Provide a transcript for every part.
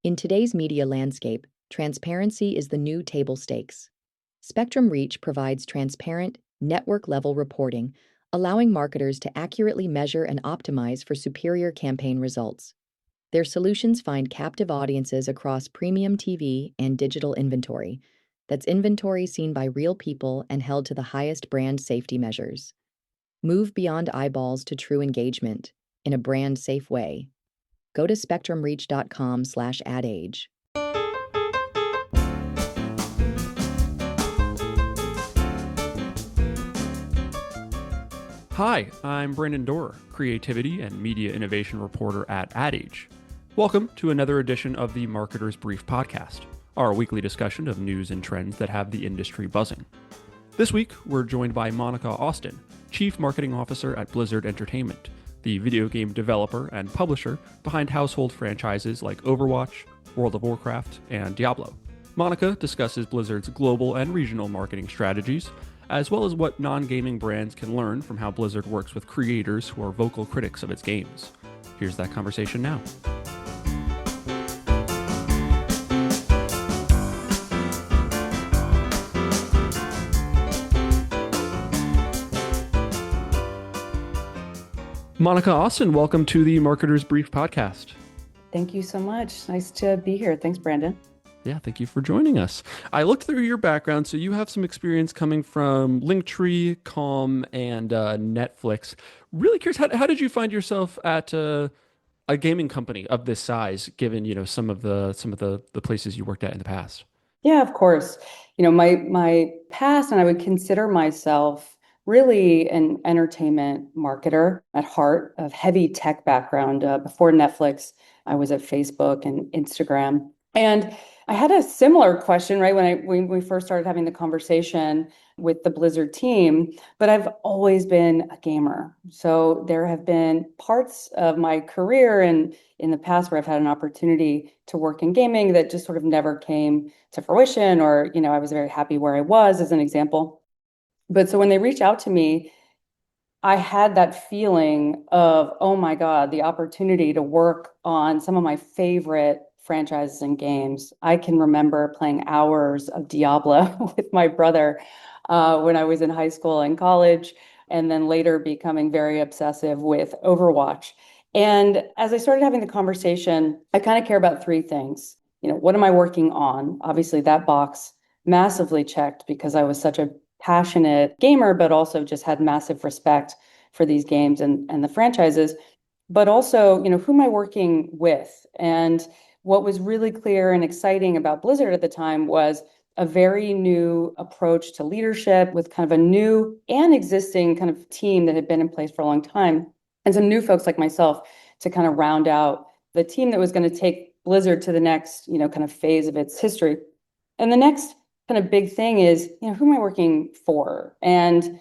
In today's media landscape, transparency is the new table stakes. Spectrum Reach provides transparent, network-level reporting, allowing marketers to accurately measure and optimize for superior campaign results. Their solutions find captive audiences across premium TV and digital inventory. That's inventory seen by real people and held to the highest brand safety measures. Move beyond eyeballs to true engagement in a brand-safe way. Go to spectrumreach.com/adage. Hi, I'm Brandon Dorr, Creativity and Media Innovation Reporter at AdAge. Welcome to another edition of the Marketer's Brief podcast, our weekly discussion of news and trends that have the industry buzzing. This week, we're joined by Monica Austin, Chief Marketing Officer at Blizzard Entertainment, the video game developer and publisher behind household franchises like Overwatch, World of Warcraft, and Diablo. Monica discusses Blizzard's global and regional marketing strategies, as well as what non-gaming brands can learn from how Blizzard works with creators who are vocal critics of its games. Here's that conversation now. Monica Austin, welcome to the Marketer's Brief podcast. Thank you so much. Nice to be here. Thanks, Brandon. Yeah, thank you for joining us. I looked through your background, so you have some experience coming from Linktree, Calm, and Netflix. Really curious, how did you find yourself at a gaming company of this size, given some of the places you worked at in the past? Yeah, of course. My past, and I would consider myself really an entertainment marketer at heart, of heavy tech background. Before Netflix, I was at Facebook and Instagram. And I had a similar question, right, when we first started having the conversation with the Blizzard team, but I've always been a gamer. So there have been parts of my career and in the past where I've had an opportunity to work in gaming that just sort of never came to fruition, or, I was very happy where I was, as an example. But so when they reached out to me, I had that feeling of, oh my God, the opportunity to work on some of my favorite franchises and games. I can remember playing hours of Diablo with my brother when I was in high school and college, and then later becoming very obsessive with Overwatch. And as I started having the conversation, I kind of care about three things. What am I working on? Obviously, that box massively checked because I was such a passionate gamer, but also just had massive respect for these games and the franchises. But also, who am I working with? And what was really clear and exciting about Blizzard at the time was a very new approach to leadership with kind of a new and existing kind of team that had been in place for a long time, and some new folks like myself to kind of round out the team that was going to take Blizzard to the next, kind of phase of its history. And the next kind of big thing is, who am I working for? And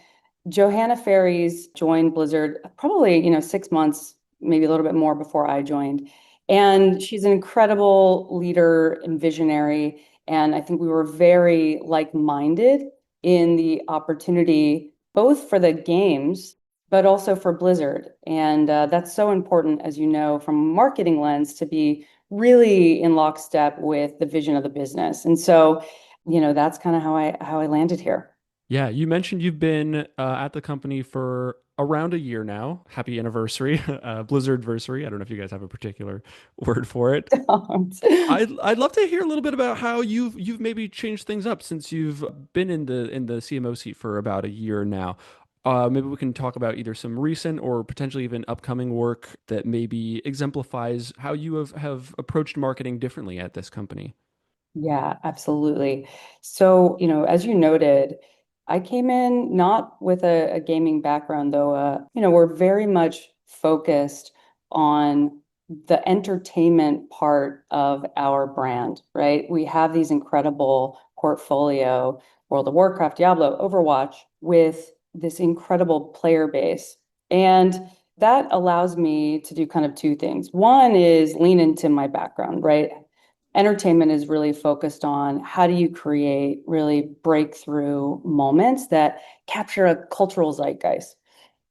Johanna Ferries joined Blizzard probably, 6 months, maybe a little bit more before I joined. And she's an incredible leader and visionary. And I think we were very like-minded in the opportunity, both for the games, but also for Blizzard. And that's so important, as you know, from a marketing lens, to be really in lockstep with the vision of the business. And so, that's kind of how I landed here. Yeah, you mentioned you've been at the company for around a year now. Happy anniversary, Blizzardversary. I don't know if you guys have a particular word for it. I'd love to hear a little bit about how you've maybe changed things up since you've been in the CMO seat for about a year now. Maybe we can talk about either some recent or potentially even upcoming work that maybe exemplifies how you have approached marketing differently at this company. Yeah, absolutely. So, as you noted, I came in not with a gaming background, though. We're very much focused on the entertainment part of our brand, right? We have these incredible portfolio, World of Warcraft, Diablo, Overwatch, with this incredible player base. And that allows me to do kind of two things. One is lean into my background, right? Entertainment is really focused on how do you create really breakthrough moments that capture a cultural zeitgeist.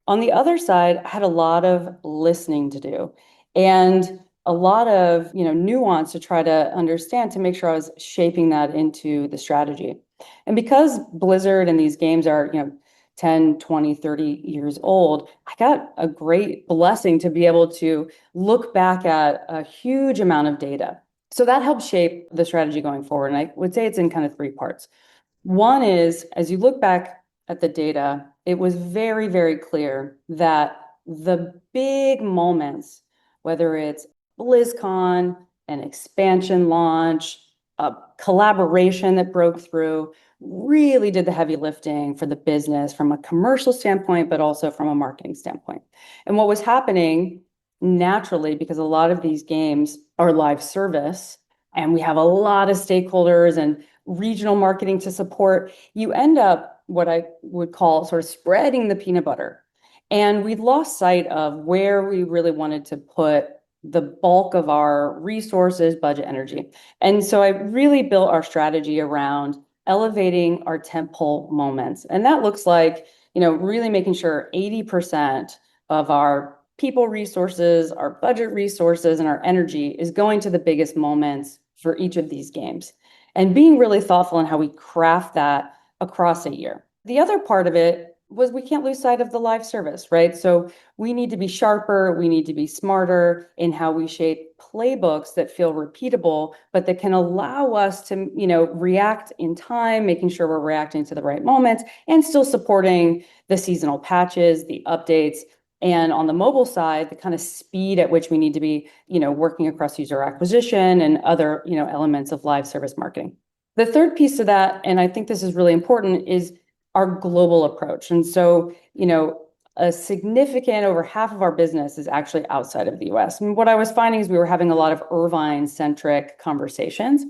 On the other side, I had a lot of listening to do. And a lot of, nuance to try to understand to make sure I was shaping that into the strategy. And because Blizzard and these games are, 10, 20, 30 years old, I got a great blessing to be able to look back at a huge amount of data. So that helped shape the strategy going forward. And I would say it's in kind of three parts. One is, as you look back at the data, it was very, very clear that the big moments, whether it's BlizzCon, an expansion launch, a collaboration that broke through, really did the heavy lifting for the business from a commercial standpoint, but also from a marketing standpoint. And what was happening naturally, because a lot of these games are live service, and we have a lot of stakeholders and regional marketing to support, you end up what I would call sort of spreading the peanut butter. And we lost sight of where we really wanted to put the bulk of our resources, budget, energy. And so I really built our strategy around elevating our tentpole moments. And that looks like, really making sure 80% of our people resources, our budget resources, and our energy is going to the biggest moments for each of these games. And being really thoughtful in how we craft that across a year. The other part of it was we can't lose sight of the live service, right? So we need to be sharper, we need to be smarter in how we shape playbooks that feel repeatable, but that can allow us to, react in time, making sure we're reacting to the right moments and still supporting the seasonal patches, the updates, and on the mobile side, the kind of speed at which we need to be, working across user acquisition and other, elements of live service marketing. The third piece of that, and I think this is really important, is our global approach. And so, a significant over half of our business is actually outside of the US. And what I was finding is we were having a lot of Irvine-centric conversations.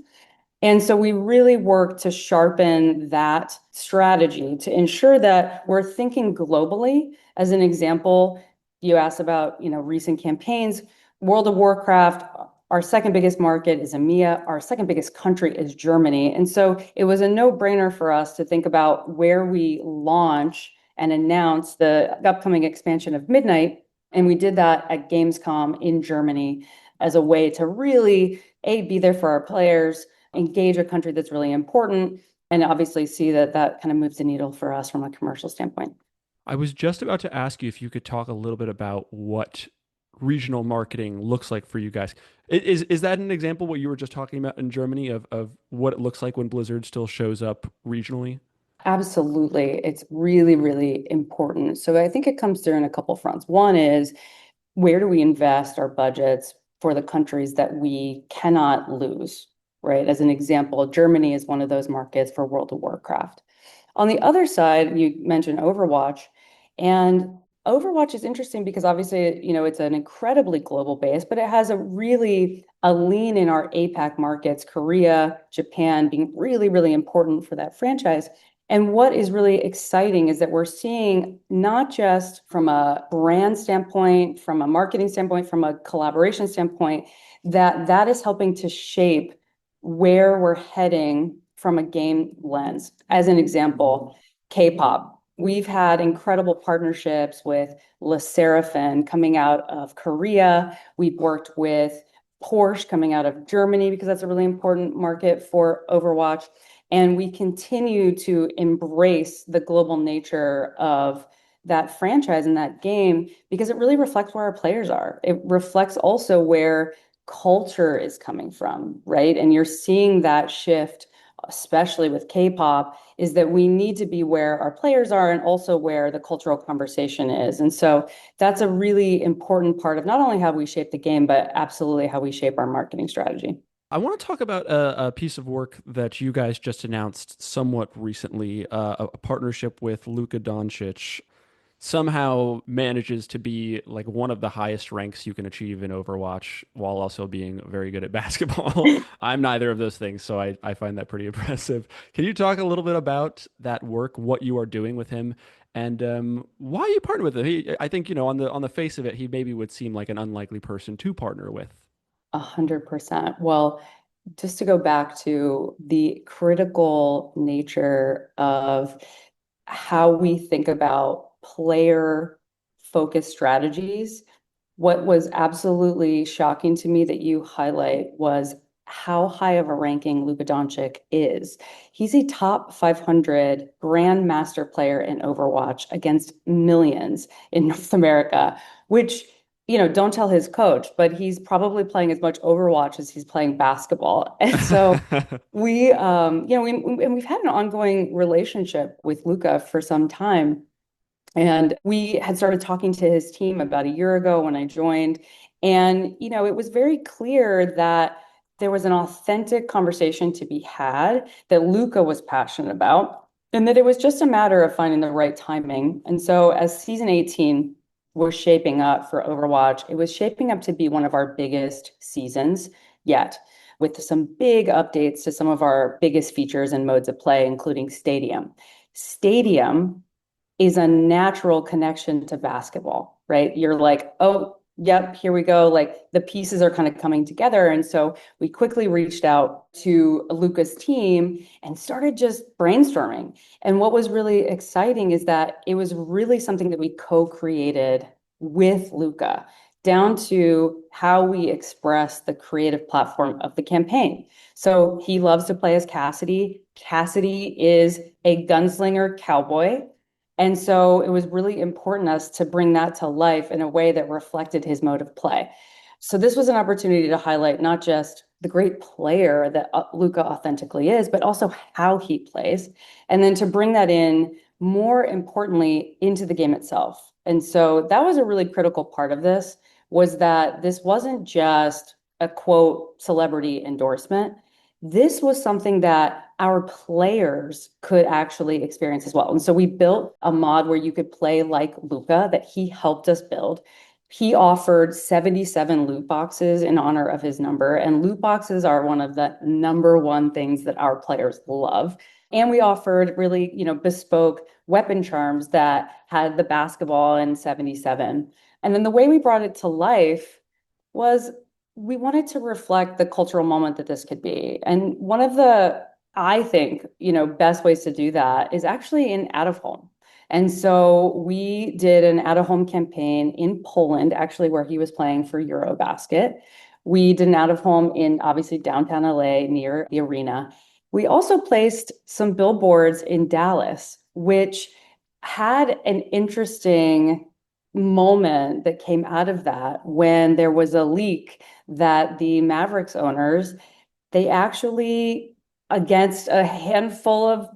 And so we really worked to sharpen that strategy to ensure that we're thinking globally. As an example, you asked about, recent campaigns. World of Warcraft, our second biggest market is EMEA. Our second biggest country is Germany. And so it was a no-brainer for us to think about where we launch and announce the upcoming expansion of Midnight. And we did that at Gamescom in Germany as a way to really, be there for our players, engage a country that's really important, and obviously see that kind of moves the needle for us from a commercial standpoint. I was just about to ask you if you could talk a little bit about what regional marketing looks like for you guys. Is that an example what you were just talking about in Germany of what it looks like when Blizzard still shows up regionally? Absolutely. It's really, really important. So I think it comes through in a couple fronts. One is, where do we invest our budgets for the countries that we cannot lose, right? As an example, Germany is one of those markets for World of Warcraft. On the other side, you mentioned Overwatch, and Overwatch is interesting because obviously, it's an incredibly global base, but it has a lean in our APAC markets, Korea, Japan being really, really important for that franchise. And what is really exciting is that we're seeing, not just from a brand standpoint, from a marketing standpoint, from a collaboration standpoint, that is helping to shape where we're heading from a game lens. As an example, K-pop. We've had incredible partnerships with Le Sserafin coming out of Korea. We've worked with Porsche coming out of Germany because that's a really important market for Overwatch. And we continue to embrace the global nature of that franchise and that game because it really reflects where our players are. It reflects also where culture is coming from, right? And you're seeing that shift, especially with K-pop, is that we need to be where our players are and also where the cultural conversation is. And so that's a really important part of not only how we shape the game, but absolutely how we shape our marketing strategy. I want to talk about a piece of work that you guys just announced somewhat recently, a partnership with Luka Dončić. Somehow manages to be like one of the highest ranks you can achieve in Overwatch while also being very good at basketball. I'm neither of those things, so I find that pretty impressive. Can you talk a little bit about that work, what you are doing with him, and why you partner with him? I think, on the face of it, he maybe would seem like an unlikely person to partner with. 100%. Well, just to go back to the critical nature of how we think about player focused strategies, What was absolutely shocking to me that you highlight was how high of a ranking Luka Dončić is. He's a top 500 grandmaster player in Overwatch against millions in North America, which, don't tell his coach, but he's probably playing as much Overwatch as he's playing basketball. And so we've had an ongoing relationship with Luka for some time. And we had started talking to his team about a year ago when I joined. And, it was very clear that there was an authentic conversation to be had that Luka was passionate about, and that it was just a matter of finding the right timing. And so as season 18 was shaping up for Overwatch, it was shaping up to be one of our biggest seasons yet, with some big updates to some of our biggest features and modes of play, including Stadium. Stadium is a natural connection to basketball, right? You're like, oh, yep, here we go. Like the pieces are kind of coming together. And so we quickly reached out to Luka's team and started just brainstorming. And what was really exciting is that it was really something that we co-created with Luka, down to how we express the creative platform of the campaign. So he loves to play as Cassidy. Cassidy is a gunslinger cowboy. And so it was really important to us to bring that to life in a way that reflected his mode of play. So this was an opportunity to highlight not just the great player that Luka authentically is, but also how he plays. And then to bring that in, more importantly, into the game itself. And so that was a really critical part of this, was that this wasn't just a quote celebrity endorsement. This was something that our players could actually experience as well. And so we built a mod where you could play like Luka that he helped us build. He offered 77 loot boxes in honor of his number, and loot boxes are one of the number one things that our players love. And we offered really, bespoke weapon charms that had the basketball and 77. And then the way we brought it to life was we wanted to reflect the cultural moment that this could be. And one of the, I think, best ways to do that is actually in out of home. And so we did an out of home campaign in Poland, actually, where he was playing for Eurobasket. We did an out of home in obviously downtown LA near the arena. We also placed some billboards in Dallas, which had an interesting moment that came out of that when there was a leak that the Mavericks owners, they actually, against a handful of,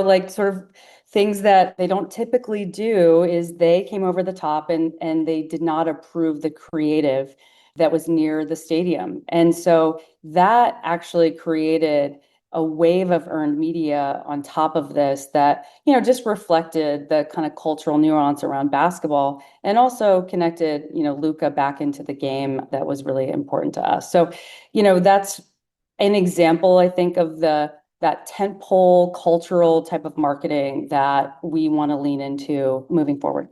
like sort of things that they don't typically do, is they came over the top and they did not approve the creative that was near the stadium. And so that actually created a wave of earned media on top of this that, just reflected the kind of cultural nuance around basketball and also connected, Luka back into the game that was really important to us. So, that's an example, I think, of that tentpole cultural type of marketing that we want to lean into moving forward.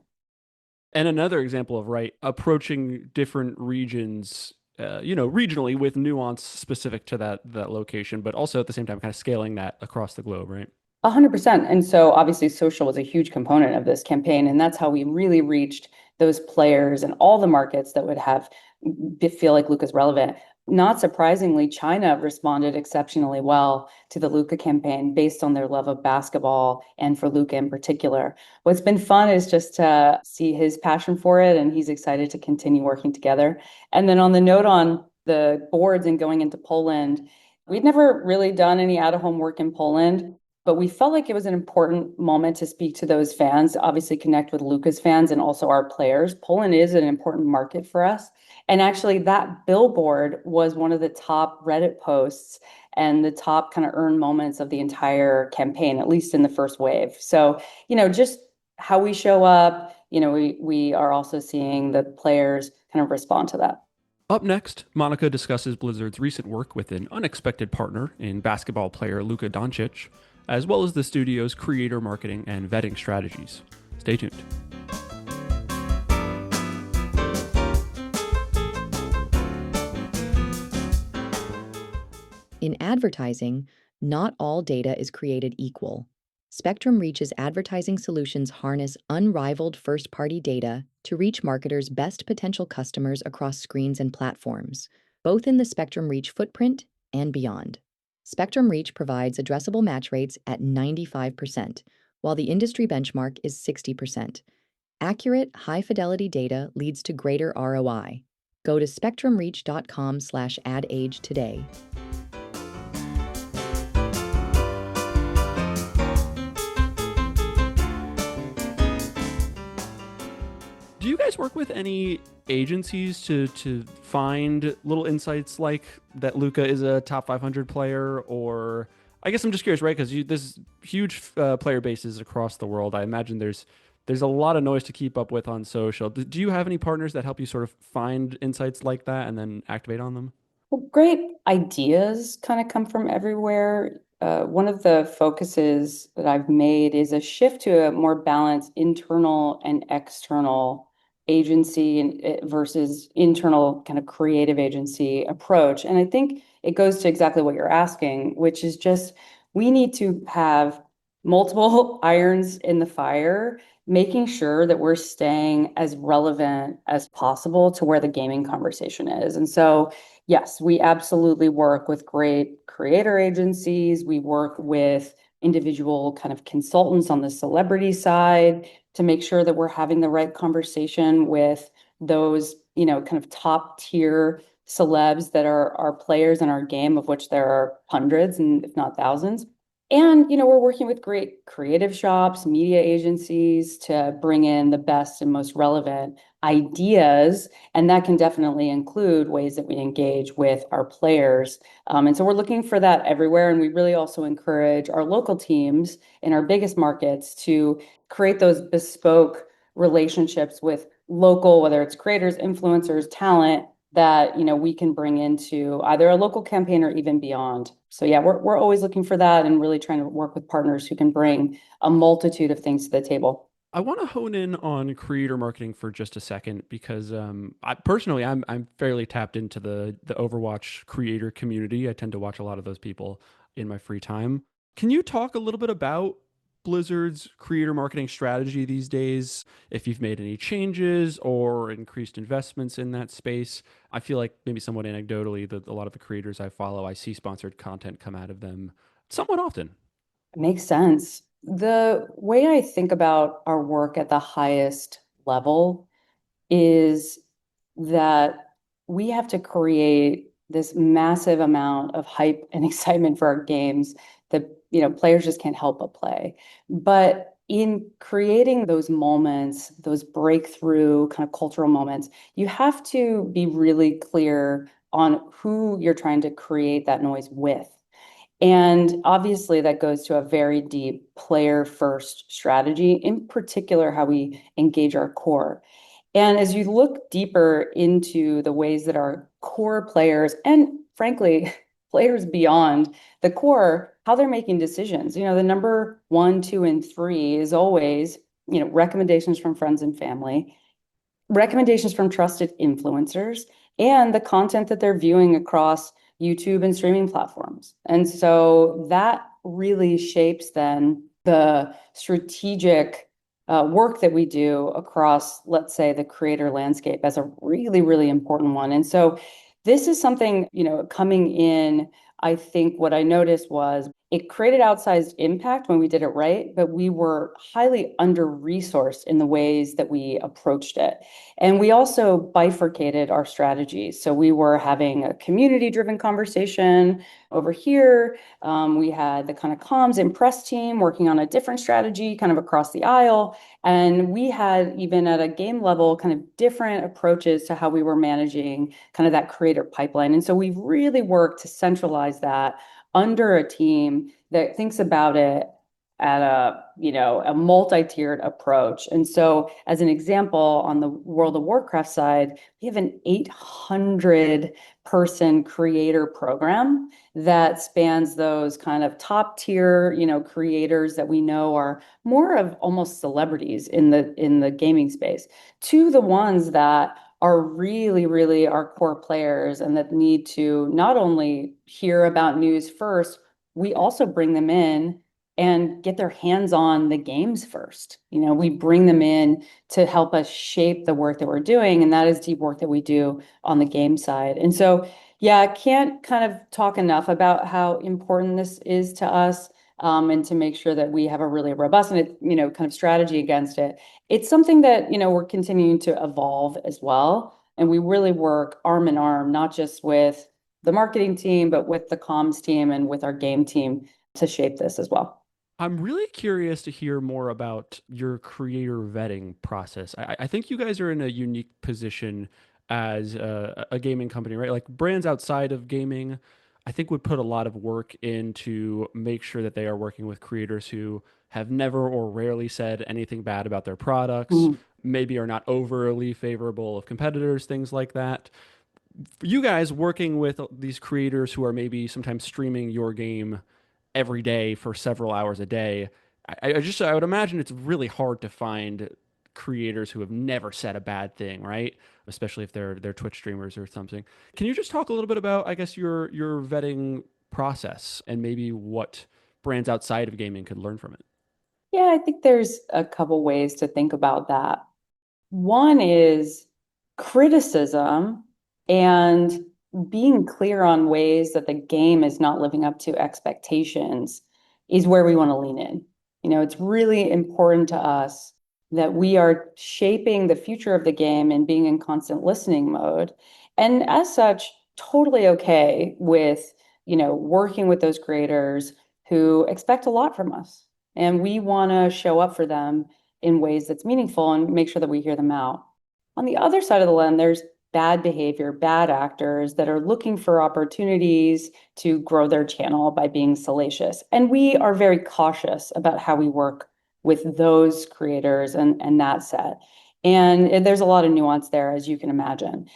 And another example of approaching different regions, regionally with nuance specific to that location, but also at the same time kind of scaling that across the globe, right? 100%. And so obviously social was a huge component of this campaign. And that's how we really reached those players and all the markets that would feel like Luka's relevant. Not surprisingly, China responded exceptionally well to the Luka campaign based on their love of basketball and for Luka in particular. What's been fun is just to see his passion for it, and he's excited to continue working together. And then on the note on the boards and going into Poland, we'd never really done any out-of-home work in Poland, but we felt like it was an important moment to speak to those fans, obviously connect with Luka's fans and also our players. Poland is an important market for us. And actually, that billboard was one of the top Reddit posts and the top kind of earned moments of the entire campaign, at least in the first wave. So, just how we show up, we are also seeing the players kind of respond to that. Up next, Monica discusses Blizzard's recent work with an unexpected partner in basketball player Luka Dončić, as well as the studio's creator marketing and vetting strategies. Stay tuned. In advertising, not all data is created equal. Spectrum Reach's advertising solutions harness unrivaled first-party data to reach marketers' best potential customers across screens and platforms, both in the Spectrum Reach footprint and beyond. Spectrum Reach provides addressable match rates at 95%, while the industry benchmark is 60%. Accurate, high-fidelity data leads to greater ROI. Go to spectrumreach.com/adage today. Do you guys work with any agencies to find little insights like that Luka is a top 500 player? Or I guess I'm just curious, right? Because this huge player bases across the world. I imagine there's a lot of noise to keep up with on social. Do you have any partners that help you sort of find insights like that and then activate on them? Well, great ideas kind of come from everywhere. One of the focuses that I've made is a shift to a more balanced internal and external agency versus internal kind of creative agency approach. And I think it goes to exactly what you're asking, which is just we need to have multiple irons in the fire, making sure that we're staying as relevant as possible to where the gaming conversation is. And so yes, we absolutely work with great creator agencies. We work with individual kind of consultants on the celebrity side to make sure that we're having the right conversation with those, kind of top tier celebs that are players in our game, of which there are hundreds and if not thousands. And, we're working with great creative shops, media agencies to bring in the best and most relevant ideas. And that can definitely include ways that we engage with our players. And so we're looking for that everywhere. And we really also encourage our local teams in our biggest markets to create those bespoke relationships with local, whether it's creators, influencers, talent, that we can bring into either a local campaign or even beyond. So yeah, we're always looking for that and really trying to work with partners who can bring a multitude of things to the table. I want to hone in on creator marketing for just a second because I'm fairly tapped into the Overwatch creator community. I tend to watch a lot of those people in my free time. Can you talk a little bit about Blizzard's creator marketing strategy these days? If you've made any changes or increased investments in that space? I feel like maybe somewhat anecdotally that a lot of the creators I follow, I see sponsored content come out of them somewhat often. Makes sense. The way I think about our work at the highest level is that we have to create this massive amount of hype and excitement for our games that players just can't help but play. But in creating those moments, those breakthrough kind of cultural moments, you have to be really clear on who you're trying to create that noise with. And obviously, that goes to a very deep player first strategy, in particular, how we engage our core. And as you look deeper into the ways that our core players and frankly, players beyond the core, how they're making decisions, the number one, two, and three is always, recommendations from friends and family, recommendations from trusted influencers, and the content that they're viewing across YouTube and streaming platforms. And so that really shapes then the strategic work that we do across, let's say, the creator landscape as a really, really important one. And so this is something, coming in, I think what I noticed was it created outsized impact when we did it right, but we were highly under-resourced in the ways that we approached it. And we also bifurcated our strategies. So we were having a community-driven conversation over here. We had the kind of comms and press team working on a different strategy kind of across the aisle. And we had, even at a game level, kind of different approaches to how we were managing kind of that creator pipeline. And so we've really worked to centralize that under a team that thinks about it at a multi-tiered approach. And so as an example, on the World of Warcraft side, we have an 800 person creator program that spans those kind of top tier, creators that we know are more of almost celebrities in the gaming space, to the ones that are really, really our core players and that need to not only hear about news first, we also bring them in and get their hands on the games first. We bring them in to help us shape the work that we're doing, and that is deep work that we do on the game side. And so, yeah, I can't kind of talk enough about how important this is to us, and to make sure that we have a really robust and kind of strategy against it. It's something that we're continuing to evolve as well, and we really work arm in arm, not just with the marketing team, but with the comms team and with our game team to shape this as well. I'm really curious to hear more about your creator vetting process. I think you guys are in a unique position as a gaming company, right? Like brands outside of gaming, I think would put a lot of work into make sure that they are working with creators who have never or rarely said anything bad about their products, Mhm. maybe are not overly favorable of competitors, things like that. For you guys working with these creators who are maybe sometimes streaming your game every day for several hours a day, I would imagine it's really hard to find creators who have never said a bad thing, right? Especially if they're Twitch streamers or something. Can you just talk a little bit about, I guess, your vetting process and maybe what brands outside of gaming could learn from it? Yeah, I think there's a couple ways to think about that. One is criticism and being clear on ways that the game is not living up to expectations is where we want to lean in. It's really important to us that we are shaping the future of the game and being in constant listening mode. And as such, totally okay with, working with those creators who expect a lot from us. And we want to show up for them in ways that's meaningful and make sure that we hear them out. On the other side of the lens, there's bad behavior, bad actors that are looking for opportunities to grow their channel by being salacious. And we are very cautious about how we work with those creators and that set. And there's a lot of nuance there, as you can imagine.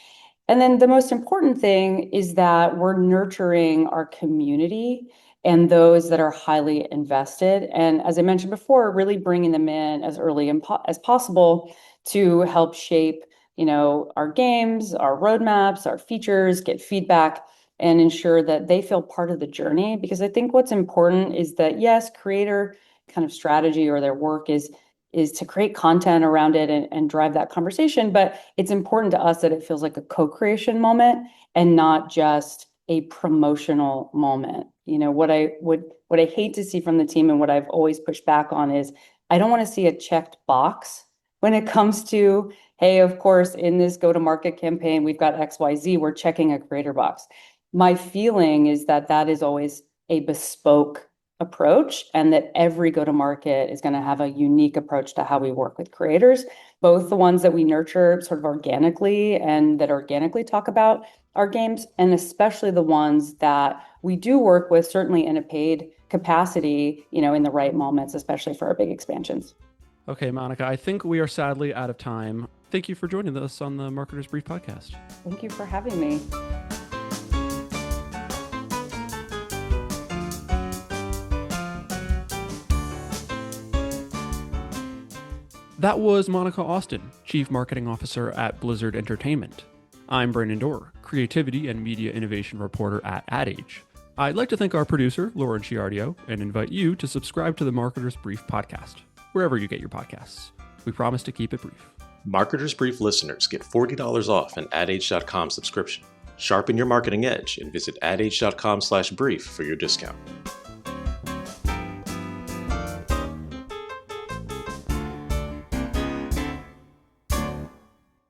And then the most important thing is that we're nurturing our community and those that are highly invested. And as I mentioned before, really bringing them in as early as possible to help shape, our games, our roadmaps, our features, get feedback, and ensure that they feel part of the journey. Because I think what's important is that, yes, creator kind of strategy or their work is to create content around it and drive that conversation. But it's important to us that it feels like a co-creation moment and not just a promotional moment. What I hate to see from the team and what I've always pushed back on is I don't want to see a checked box when it comes to, hey, of course, in this go-to-market campaign, we've got XYZ, we're checking a creator box. My feeling is that that is always a bespoke approach, and that every go-to-market is going to have a unique approach to how we work with creators, both the ones that we nurture sort of organically and that organically talk about our games, and especially the ones that we do work with, certainly in a paid capacity, in the right moments, especially for our big expansions. Okay, Monica, I think we are sadly out of time. Thank you for joining us on the Marketer's Brief podcast. Thank you for having me. That was Monica Austin, Chief Marketing Officer at Blizzard Entertainment. I'm Brandon Dorr, Creativity and Media Innovation Reporter at Ad Age. I'd like to thank our producer, Lauren Ciardio, and invite you to subscribe to the Marketer's Brief podcast, wherever you get your podcasts. We promise to keep it brief. Marketer's Brief listeners get $40 off an adage.com subscription. Sharpen your marketing edge and visit adage.com/brief for your discount.